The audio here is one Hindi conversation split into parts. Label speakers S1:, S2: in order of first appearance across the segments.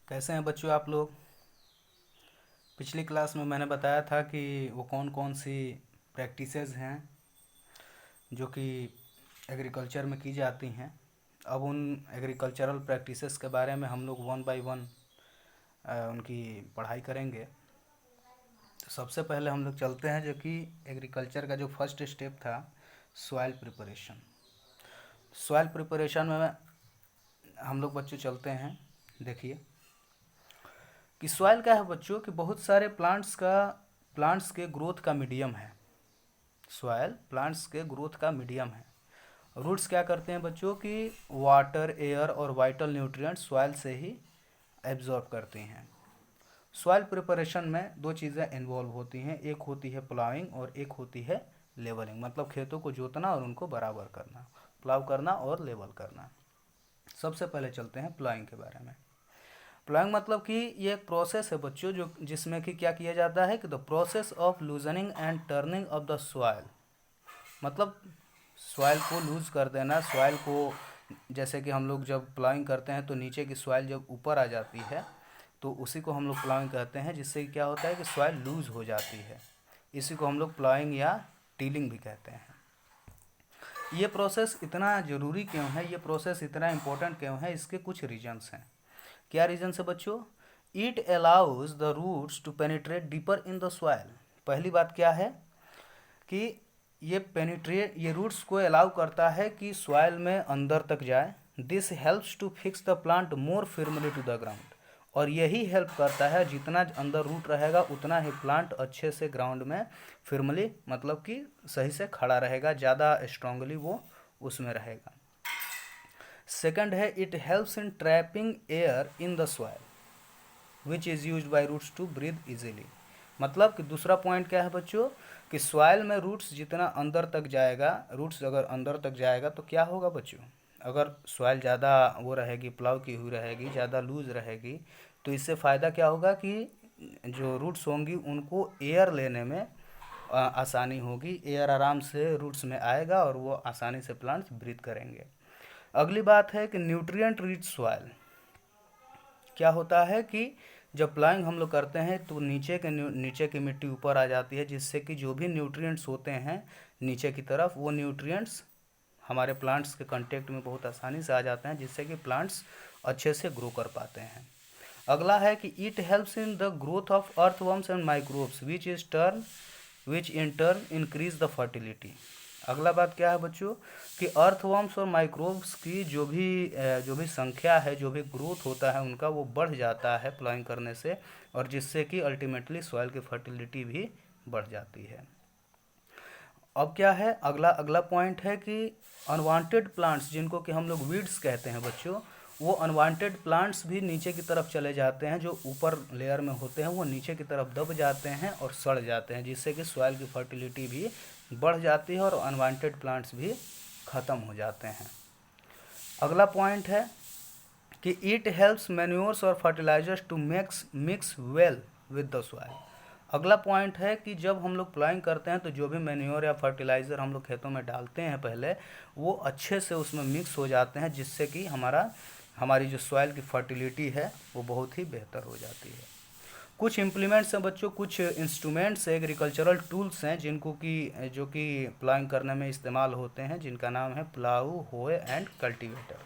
S1: कैसे हैं बच्चों आप लोग। पिछली क्लास में मैंने बताया था कि वो कौन कौन सी प्रैक्टिसेस हैं जो कि एग्रीकल्चर में की जाती हैं। अब उन एग्रीकल्चरल प्रैक्टिसेस के बारे में हम लोग वन बाय वन उनकी पढ़ाई करेंगे। तो सबसे पहले हम लोग चलते हैं जो कि एग्रीकल्चर का जो फर्स्ट स्टेप था, सॉइल प्रिपरेशन। सॉइल प्रिपरेशन में हम लोग बच्चों चलते हैं। देखिए कि सॉइल क्या है बच्चों, कि बहुत सारे प्लांट्स के ग्रोथ का मीडियम है। सॉइल प्लांट्स के ग्रोथ का मीडियम है। रूट्स क्या करते हैं बच्चों, कि वाटर, एयर और वाइटल न्यूट्रिएंट्स सॉइल से ही एब्जॉर्ब करते हैं। सॉइल प्रिपरेशन में दो चीज़ें इन्वॉल्व होती हैं, एक होती है प्लाइंग और एक होती है लेवलिंग, मतलब खेतों को जोतना और उनको बराबर करना, प्लाव करना और लेवल करना। सबसे पहले चलते हैं प्लाइंग के बारे में। प्लाइंग मतलब कि ये एक प्रोसेस है बच्चों जो जिसमें कि क्या किया जाता है कि the process of loosening and turning of the soil, मतलब सॉइल को लूज़ कर देना। सॉइल को जैसे कि हम लोग जब प्लाइंग करते हैं तो नीचे की सॉइल जब ऊपर आ जाती है तो उसी को हम लोग प्लाइंग कहते हैं, जिससे क्या होता है कि सॉइल लूज़ हो जाती है। इसी को हम लोग प्लाइंग या टीलिंग भी कहते हैं। ये प्रोसेस इतना ज़रूरी क्यों है, ये प्रोसेस इतना इम्पोर्टेंट क्यों है, इसके कुछ रीजन्स हैं। क्या रीजन है बच्चों? It allows the roots to penetrate deeper in the soil. पहली बात क्या है कि ये रूट्स को अलाउ करता है कि सॉइल में अंदर तक जाए। This helps to fix the plant more firmly to the ground. और यही हेल्प करता है, जितना अंदर रूट रहेगा उतना ही प्लांट अच्छे से ग्राउंड में फर्मली, मतलब कि सही से खड़ा रहेगा, ज़्यादा स्ट्रांगली वो उसमें रहेगा। सेकंड है, it helps in trapping air in the soil which is use by roots to breathe easily. मतलब कि दूसरा पॉइंट क्या है बच्चों, कि सॉइल में रूट्स जितना अंदर तक जाएगा, रूट्स अगर अंदर तक जाएगा तो क्या होगा बच्चों, अगर सॉइल ज़्यादा वो रहेगी, प्लाव की हुई रहेगी, ज़्यादा लूज रहेगी, तो इससे फ़ायदा क्या होगा कि जो रूट्स होंगी उनको एयर लेने में आसानी होगी। एयर आराम से रूट्स में आएगा और वो आसानी से प्लांट्स ब्रीथ करेंगे। अगली बात है कि न्यूट्रिएंट रिच सॉइल। क्या होता है कि जब प्लाइंग हम लोग करते हैं तो नीचे की मिट्टी ऊपर आ जाती है, जिससे कि जो भी न्यूट्रिएंट्स होते हैं नीचे की तरफ, वो न्यूट्रिएंट्स हमारे प्लांट्स के कांटेक्ट में बहुत आसानी से आ जाते हैं, जिससे कि प्लांट्स अच्छे से ग्रो कर पाते हैं। अगला है कि it helps in the growth of earthworms and microbes which in turn increase the fertility. अगला बात क्या है बच्चों, कि अर्थवर्म्स और माइक्रोब्स की जो भी संख्या है, जो भी ग्रोथ होता है उनका, वो बढ़ जाता है प्लाइंग करने से, और जिससे कि अल्टीमेटली सॉइल की फर्टिलिटी भी बढ़ जाती है। अब क्या है, अगला अगला पॉइंट है कि अनवांटेड प्लांट्स, जिनको कि हम लोग वीड्स कहते हैं बच्चों, वो अनवांटेड प्लांट्स भी नीचे की तरफ चले जाते हैं। जो ऊपर लेयर में होते हैं वो नीचे की तरफ दब जाते हैं और सड़ जाते हैं, जिससे कि सॉइल की फर्टिलिटी भी बढ़ जाती है और अनवांटेड प्लांट्स भी ख़त्म हो जाते हैं। अगला पॉइंट है कि इट हेल्प्स मैन्योर्स और fertilizers to mix well with the soil. अगला पॉइंट है कि जब हम लोग प्लाइंग करते हैं तो जो भी मैन्योर या फर्टिलाइज़र हम लोग खेतों में डालते हैं पहले, वो अच्छे से उसमें मिक्स हो जाते हैं, जिससे कि हमारी जो सॉइल की फर्टिलिटी है वो बहुत ही बेहतर हो जाती है। कुछ इम्प्लीमेंट्स हैं बच्चों, कुछ इंस्ट्रूमेंट्स एग्रीकल्चरल टूल्स हैं जो कि प्लाइंग करने में इस्तेमाल होते हैं, जिनका नाम है प्लाऊ, होए एंड कल्टीवेटर।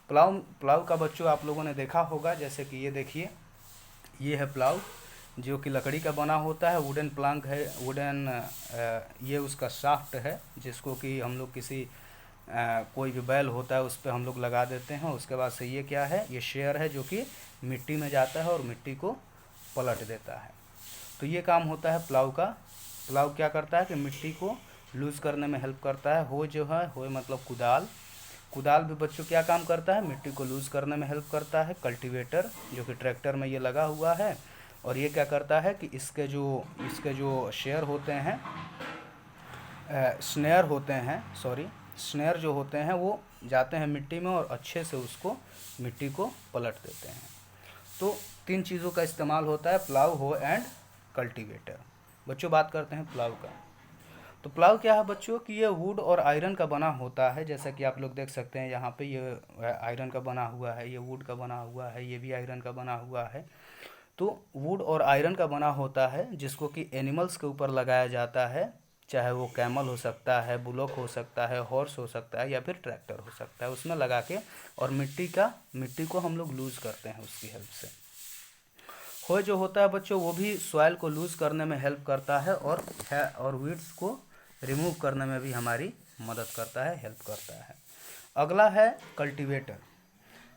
S1: प्लाऊ का बच्चों आप लोगों ने देखा होगा, जैसे कि ये देखिए, ये है प्लाऊ जो कि लकड़ी का बना होता है, वुडन प्लांक है, ये उसका शाफ्ट है, जिसको कि हम लोग कोई भी बैल होता है उस पर हम लोग लगा देते हैं। उसके बाद से ये क्या है, ये शेयर है जो कि मिट्टी में जाता है और मिट्टी को पलट देता है। तो ये काम होता है प्लाऊ का। प्लाऊ क्या करता है कि मिट्टी को लूज़ करने में हेल्प करता है। हो मतलब कुदाल, कुदाल भी बच्चों क्या काम करता है, मिट्टी को लूज़ करने में हेल्प करता है। कल्टीवेटर जो कि ट्रैक्टर में ये लगा हुआ है, और ये क्या करता है कि इसके जो शेयर होते हैं, स्नेयर होते हैं, सॉरी, स्नेयर जो होते हैं वो जाते हैं मिट्टी में और अच्छे से उसको मिट्टी को पलट देते हैं। तो तीन चीज़ों का इस्तेमाल होता है, प्लाऊ, हो एंड कल्टीवेटर। बच्चों बात करते हैं प्लाऊ का। तो प्लाव क्या है बच्चों कि ये वुड और आयरन का बना होता है, जैसा कि आप लोग देख सकते हैं यहाँ पे ये आयरन का बना हुआ है, ये वुड का बना हुआ है, ये भी आयरन का बना हुआ है। तो वुड और आयरन का बना होता है जिसको कि एनिमल्स के ऊपर लगाया जाता है, चाहे वो कैमल हो सकता है, बुलोक हो सकता है, हॉर्स हो सकता है, या फिर ट्रैक्टर हो सकता है, उसमें लगा के और मिट्टी को हम लोग लूज़ करते हैं उसकी हेल्प से। हो जो होता है बच्चों वो भी सॉइल को लूज़ करने में हेल्प करता है और वीड्स को रिमूव करने में भी हमारी मदद करता है, हेल्प करता है। अगला है कल्टीवेटर।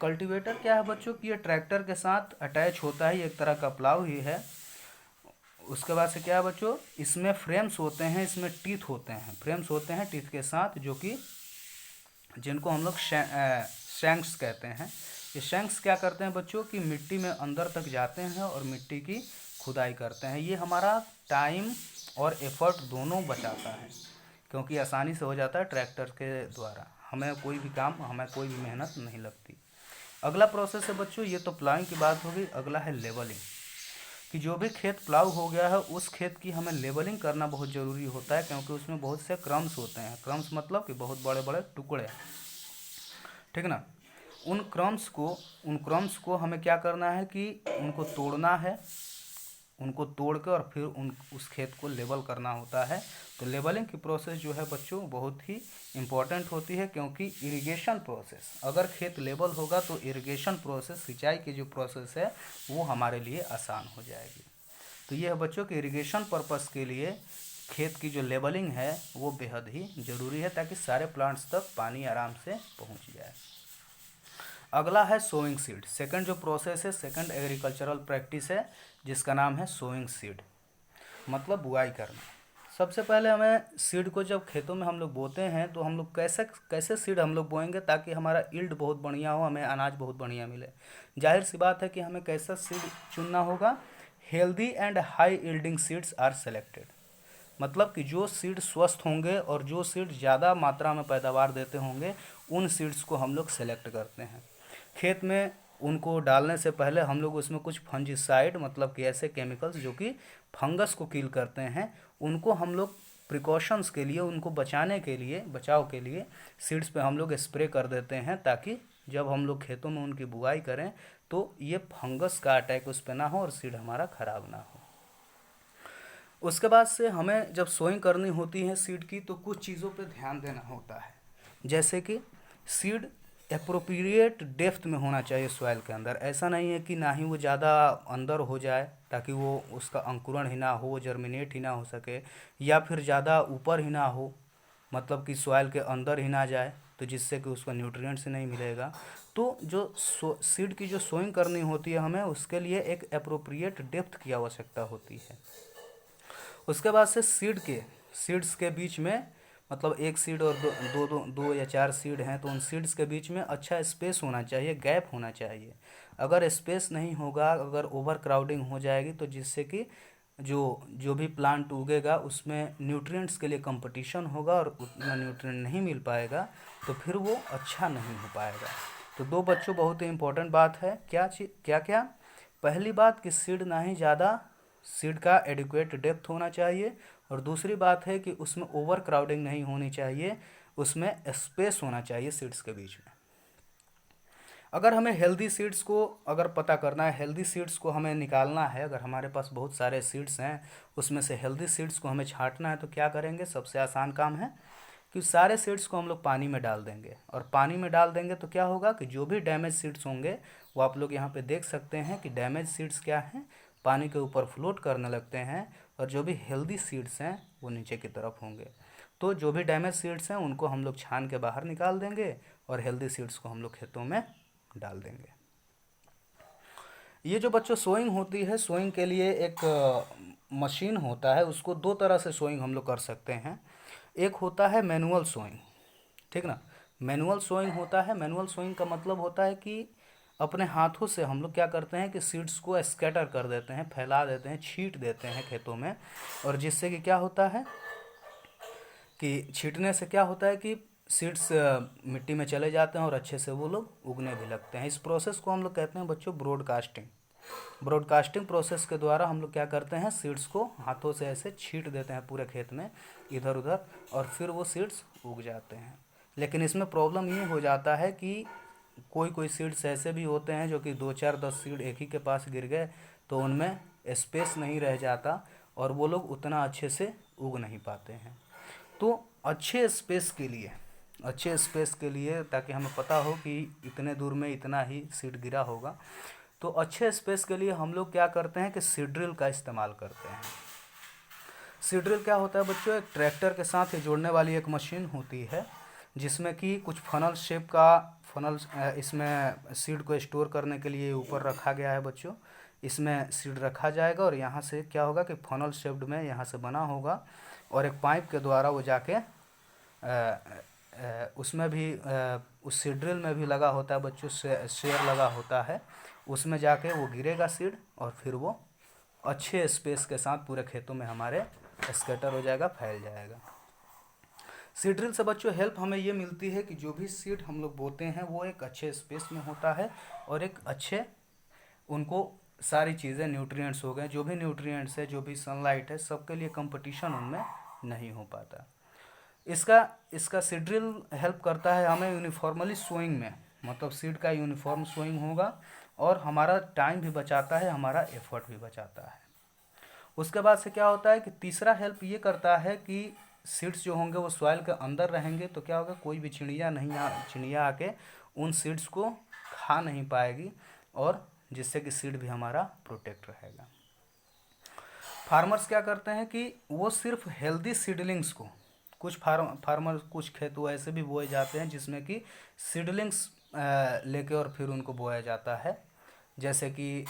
S1: कल्टीवेटर क्या है बच्चों कि ये ट्रैक्टर के साथ अटैच होता है, ये एक तरह का प्लाव ही है। उसके बाद से क्या है बच्चों, इसमें फ्रेम्स होते हैं, इसमें टीथ होते हैं, फ्रेम्स होते हैं टीथ के साथ, जो कि जिनको हम लोग शैंक्स कहते हैं। ये शैंक्स क्या करते हैं बच्चों कि मिट्टी में अंदर तक जाते हैं और मिट्टी की खुदाई करते हैं। ये हमारा टाइम और एफर्ट दोनों बचाता है, क्योंकि आसानी से हो जाता है ट्रैक्टर के द्वारा, हमें कोई भी मेहनत नहीं लगती। अगला प्रोसेस है बच्चों, ये तो प्लाइंग की बात होगी। अगला है लेवलिंग, कि जो भी खेत प्लाउ हो गया है उस खेत की हमें लेवलिंग करना बहुत ज़रूरी होता है, क्योंकि उसमें बहुत से क्रम्स होते हैं। क्रम्स मतलब कि बहुत बड़े बड़े टुकड़े, ठीक ना। उन क्रम्स को हमें क्या करना है कि उनको तोड़ना है, उनको तोड़ के और फिर उस खेत को लेवल करना होता है। तो लेवलिंग की प्रोसेस जो है बच्चों बहुत ही इम्पॉर्टेंट होती है, क्योंकि इरिगेशन प्रोसेस, अगर खेत लेवल होगा तो इरिगेशन प्रोसेस, सिंचाई की जो प्रोसेस है वो हमारे लिए आसान हो जाएगी। तो ये है बच्चों कि इरिगेशन पर्पस के लिए खेत की जो लेवलिंग है वो बेहद ही ज़रूरी है, ताकि सारे प्लांट्स तक पानी आराम से पहुँच जाए। अगला है सोइंग सीड। सेकंड जो प्रोसेस है, सेकंड एग्रीकल्चरल प्रैक्टिस है, जिसका नाम है सोइंग सीड, मतलब बुआई करना। सबसे पहले हमें सीड को जब खेतों में हम लोग बोते हैं तो हम लोग कैसे सीड हम लोग बोएंगे ताकि हमारा यील्ड बहुत बढ़िया हो, हमें अनाज बहुत बढ़िया मिले। जाहिर सी बात है कि हमें कैसा सीड चुनना होगा। Healthy and high yielding seeds are selected, मतलब कि जो सीड स्वस्थ होंगे और जो सीड ज़्यादा मात्रा में पैदावार देते होंगे उन सीड्स को हम लोग सेलेक्ट करते हैं। खेत में उनको डालने से पहले हम लोग उसमें कुछ फंजीसाइड, मतलब कि ऐसे केमिकल्स जो कि फंगस को किल करते हैं, उनको हम लोग प्रिकॉशंस के लिए, उनको बचाव के लिए सीड्स पे हम लोग स्प्रे कर देते हैं, ताकि जब हम लोग खेतों में उनकी बुआई करें तो ये फंगस का अटैक उस पर ना हो और सीड हमारा ख़राब ना हो। उसके बाद से हमें जब सोइंग करनी होती है सीड की तो कुछ चीज़ों पे ध्यान देना होता है, जैसे कि सीड एप्रोप्रिएट डेप्थ में होना चाहिए सॉइल के अंदर। ऐसा नहीं है कि ना ही वो ज़्यादा अंदर हो जाए ताकि वो उसका अंकुरण ही ना हो, जर्मिनेट ही ना हो सके, या फिर ज़्यादा ऊपर ही ना हो, मतलब कि सॉइल के अंदर ही ना जाए, तो जिससे कि उसको न्यूट्रिएंट्स नहीं मिलेगा। तो जो सीड की जो सोइंग करनी होती है हमें, उसके लिए एक एप्रोप्रिएट डेप्थ की आवश्यकता होती है। उसके बाद से सीड्स के बीच में, मतलब एक सीड और दो या चार सीड हैं तो उन सीड्स के बीच में अच्छा स्पेस होना चाहिए, गैप होना चाहिए। अगर स्पेस नहीं होगा, अगर ओवर क्राउडिंग हो जाएगी तो जिससे कि जो जो भी प्लांट उगेगा उसमें न्यूट्रिएंट्स के लिए कंपटीशन होगा और उतना न्यूट्रिएंट नहीं मिल पाएगा, तो फिर वो अच्छा नहीं हो पाएगा। तो दो बच्चों बहुत ही इंपॉर्टेंट बात है, क्या क्या। पहली बात कि सीड का एडिक्वेट डेप्थ होना चाहिए, और दूसरी बात है कि उसमें ओवर क्राउडिंग नहीं होनी चाहिए, उसमें स्पेस होना चाहिए सीड्स के बीच में। अगर हमें हेल्दी सीड्स को अगर पता करना है, हेल्दी सीड्स को हमें निकालना है, अगर हमारे पास बहुत सारे सीड्स हैं उसमें से हेल्दी सीड्स को हमें छांटना है, तो क्या करेंगे, सबसे आसान काम है कि सारे सीड्स को हम लोग पानी में डाल देंगे। और पानी में डाल देंगे तो क्या होगा कि जो भी डैमेज सीड्स होंगे वो आप लोग यहाँ पे देख सकते हैं कि डैमेज सीड्स क्या हैं, पानी के ऊपर फ्लोट करने लगते हैं, और जो भी हेल्दी सीड्स हैं वो नीचे की तरफ होंगे। तो जो भी डैमेज सीड्स हैं उनको हम लोग छान के बाहर निकाल देंगे और हेल्दी सीड्स को हम लोग खेतों में डाल देंगे। ये जो बच्चों सोइंग होती है, सोइंग के लिए एक मशीन होता है, उसको दो तरह से सोइंग हम लोग कर सकते हैं। एक होता है मैनुअल सोइंग, ठीक ना। मैनुअल सोइंग होता है, मैनुअल सोइंग का मतलब होता है कि अपने हाथों से हम लोग क्या करते हैं कि सीड्स को स्कैटर कर देते हैं, फैला देते हैं, छींट देते हैं खेतों में, और जिससे कि क्या होता है कि छींटने से क्या होता है कि सीड्स मिट्टी में चले जाते हैं और अच्छे से वो लोग उगने भी लगते हैं। इस प्रोसेस को हम लोग कहते हैं बच्चों ब्रॉडकास्टिंग। ब्रॉडकास्टिंग प्रोसेस के द्वारा हम लोग क्या करते हैं, सीड्स को हाथों से ऐसे छींट देते हैं पूरे खेत में इधर उधर, और फिर वो सीड्स उग जाते हैं। लेकिन इसमें प्रॉब्लम ये हो जाता है कि कोई कोई सीड्स ऐसे भी होते हैं जो कि 2 4 10 सीड एक ही के पास गिर गए तो उनमें स्पेस नहीं रह जाता और वो लोग उतना अच्छे से उग नहीं पाते हैं। तो अच्छे स्पेस के लिए ताकि हमें पता हो कि इतने दूर में इतना ही सीड गिरा होगा, तो अच्छे स्पेस के लिए हम लोग क्या करते हैं कि सीड ड्रिल का इस्तेमाल करते हैं। सीड ड्रिल क्या होता है बच्चों, एक ट्रैक्टर के साथ ही जोड़ने वाली एक मशीन होती है जिसमें कि कुछ फनल शेप का इसमें सीड को स्टोर करने के लिए ऊपर रखा गया है बच्चों। इसमें सीड रखा जाएगा और यहाँ से क्या होगा कि फनल शेप्ड में यहाँ से बना होगा और एक पाइप के द्वारा वो जाके उसमें भी उस सीड ड्रिल में भी लगा होता है बच्चों, शेयर लगा होता है, उसमें जाके वो गिरेगा सीड और फिर वो अच्छे स्पेस के साथ पूरे खेतों में हमारे स्कैटर हो जाएगा, फैल जाएगा। सीड ड्रिल से बच्चों हेल्प हमें ये मिलती है कि जो भी सीड हम लोग बोते हैं वो एक अच्छे स्पेस में होता है और एक अच्छे उनको सारी चीज़ें न्यूट्रिएंट्स हो गए, जो भी न्यूट्रिएंट्स है, जो भी सनलाइट है, सबके लिए कंपटीशन उनमें नहीं हो पाता। इसका सीड ड्रिल हेल्प करता है हमें यूनिफॉर्मली सोइंग में, मतलब सीड का यूनिफॉर्म सोइंग होगा और हमारा टाइम भी बचाता है, हमारा एफर्ट भी बचाता है। उसके बाद से क्या होता है कि तीसरा हेल्प ये करता है कि सीड्स जो होंगे वो सॉइल के अंदर रहेंगे तो क्या होगा, कोई भी चिड़िया आके उन सीड्स को खा नहीं पाएगी और जिससे कि सीड भी हमारा प्रोटेक्ट रहेगा। फार्मर्स क्या करते हैं कि वो सिर्फ हेल्दी सीडलिंग्स को, कुछ फार्मर कुछ खेत वो ऐसे भी बोए जाते हैं जिसमें कि सीडलिंग्स लेके और फिर उनको बोया जाता है, जैसे कि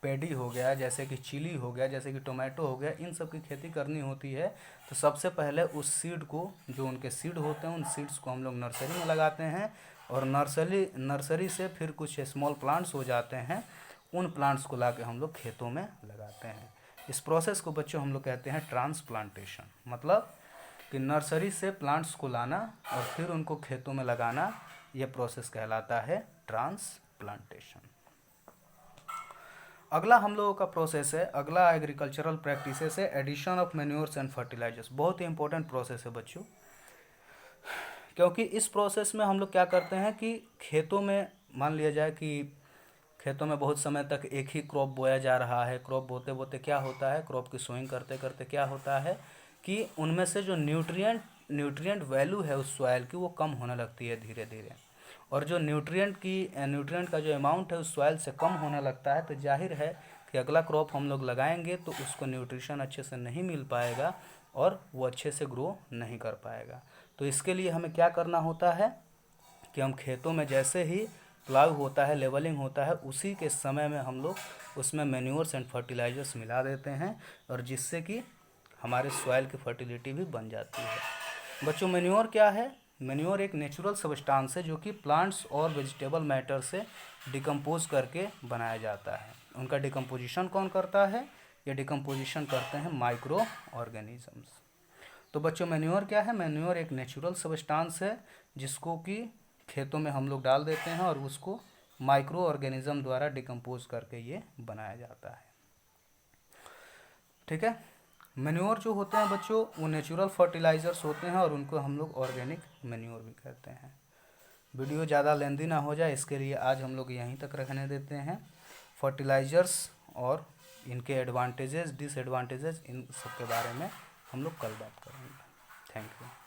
S1: पेडी हो गया, जैसे कि चिली हो गया, जैसे कि टोमेटो हो गया, इन सब की खेती करनी होती है तो सबसे पहले उस सीड को, जो उनके सीड होते हैं, उन सीड्स को हम लोग नर्सरी में लगाते हैं और नर्सरी से फिर कुछ स्मॉल प्लांट्स हो जाते हैं, उन प्लांट्स को लाके हम लोग खेतों में लगाते हैं। इस प्रोसेस को बच्चों हम लोग कहते हैं ट्रांसप्लांटेशन, मतलब कि नर्सरी से प्लांट्स को लाना और फिर उनको खेतों में लगाना, यह प्रोसेस कहलाता है ट्रांसप्लांटेशन। अगला हम लोगों का प्रोसेस है, अगला एग्रीकल्चरल प्रैक्टिसेस है addition of manures and fertilizers. बहुत ही इंपॉर्टेंट प्रोसेस है बच्चों, क्योंकि इस प्रोसेस में हम लोग क्या करते हैं कि खेतों में मान लिया जाए कि खेतों में बहुत समय तक एक ही क्रॉप बोया जा रहा है, क्रॉप बोते बोते क्या होता है, क्रॉप की सोइंग करते करते क्या होता है कि उनमें से जो न्यूट्रिएंट वैल्यू है उस सॉइल की वो कम होने लगती है धीरे धीरे, और जो न्यूट्रिएंट का जो अमाउंट है उस सॉइल से कम होने लगता है तो जाहिर है कि अगला क्रॉप हम लोग लगाएंगे तो उसको न्यूट्रिशन अच्छे से नहीं मिल पाएगा और वो अच्छे से ग्रो नहीं कर पाएगा। तो इसके लिए हमें क्या करना होता है कि हम खेतों में जैसे ही प्लाव होता है, लेवलिंग होता है, उसी के समय में हम लोग उसमें मैन्योर्स एंड फर्टिलाइजर्स मिला देते हैं और जिससे कि हमारे सॉइल की फर्टिलिटी भी बन जाती है। बच्चों मैन्योर क्या है? मैन्योर एक नेचुरल सब्सटेंस है जो कि प्लांट्स और वेजिटेबल मैटर से डिकम्पोज करके बनाया जाता है। उनका डिकम्पोजिशन कौन करता है? ये डिकम्पोजिशन करते हैं माइक्रो ऑर्गेनिजम्स। तो बच्चों मैन्योर क्या है? मैन्योर एक नेचुरल सब्सटेंस है जिसको कि खेतों में हम लोग डाल देते हैं और उसको माइक्रो ऑर्गेनिज्म द्वारा डिकम्पोज करके ये बनाया जाता है। ठीक है। मैन्योर जो होते हैं बच्चों वो नेचुरल फर्टिलाइजर्स होते हैं और उनको हम लोग ऑर्गेनिक मैन्योर भी कहते हैं। वीडियो ज़्यादा लेंदी ना हो जाए इसके लिए आज हम लोग यहीं तक रखने देते हैं। फर्टिलाइजर्स और इनके एडवांटेजेस डिसएडवांटेजेस इन सब के बारे में हम लोग कल बात करेंगे। Thank you.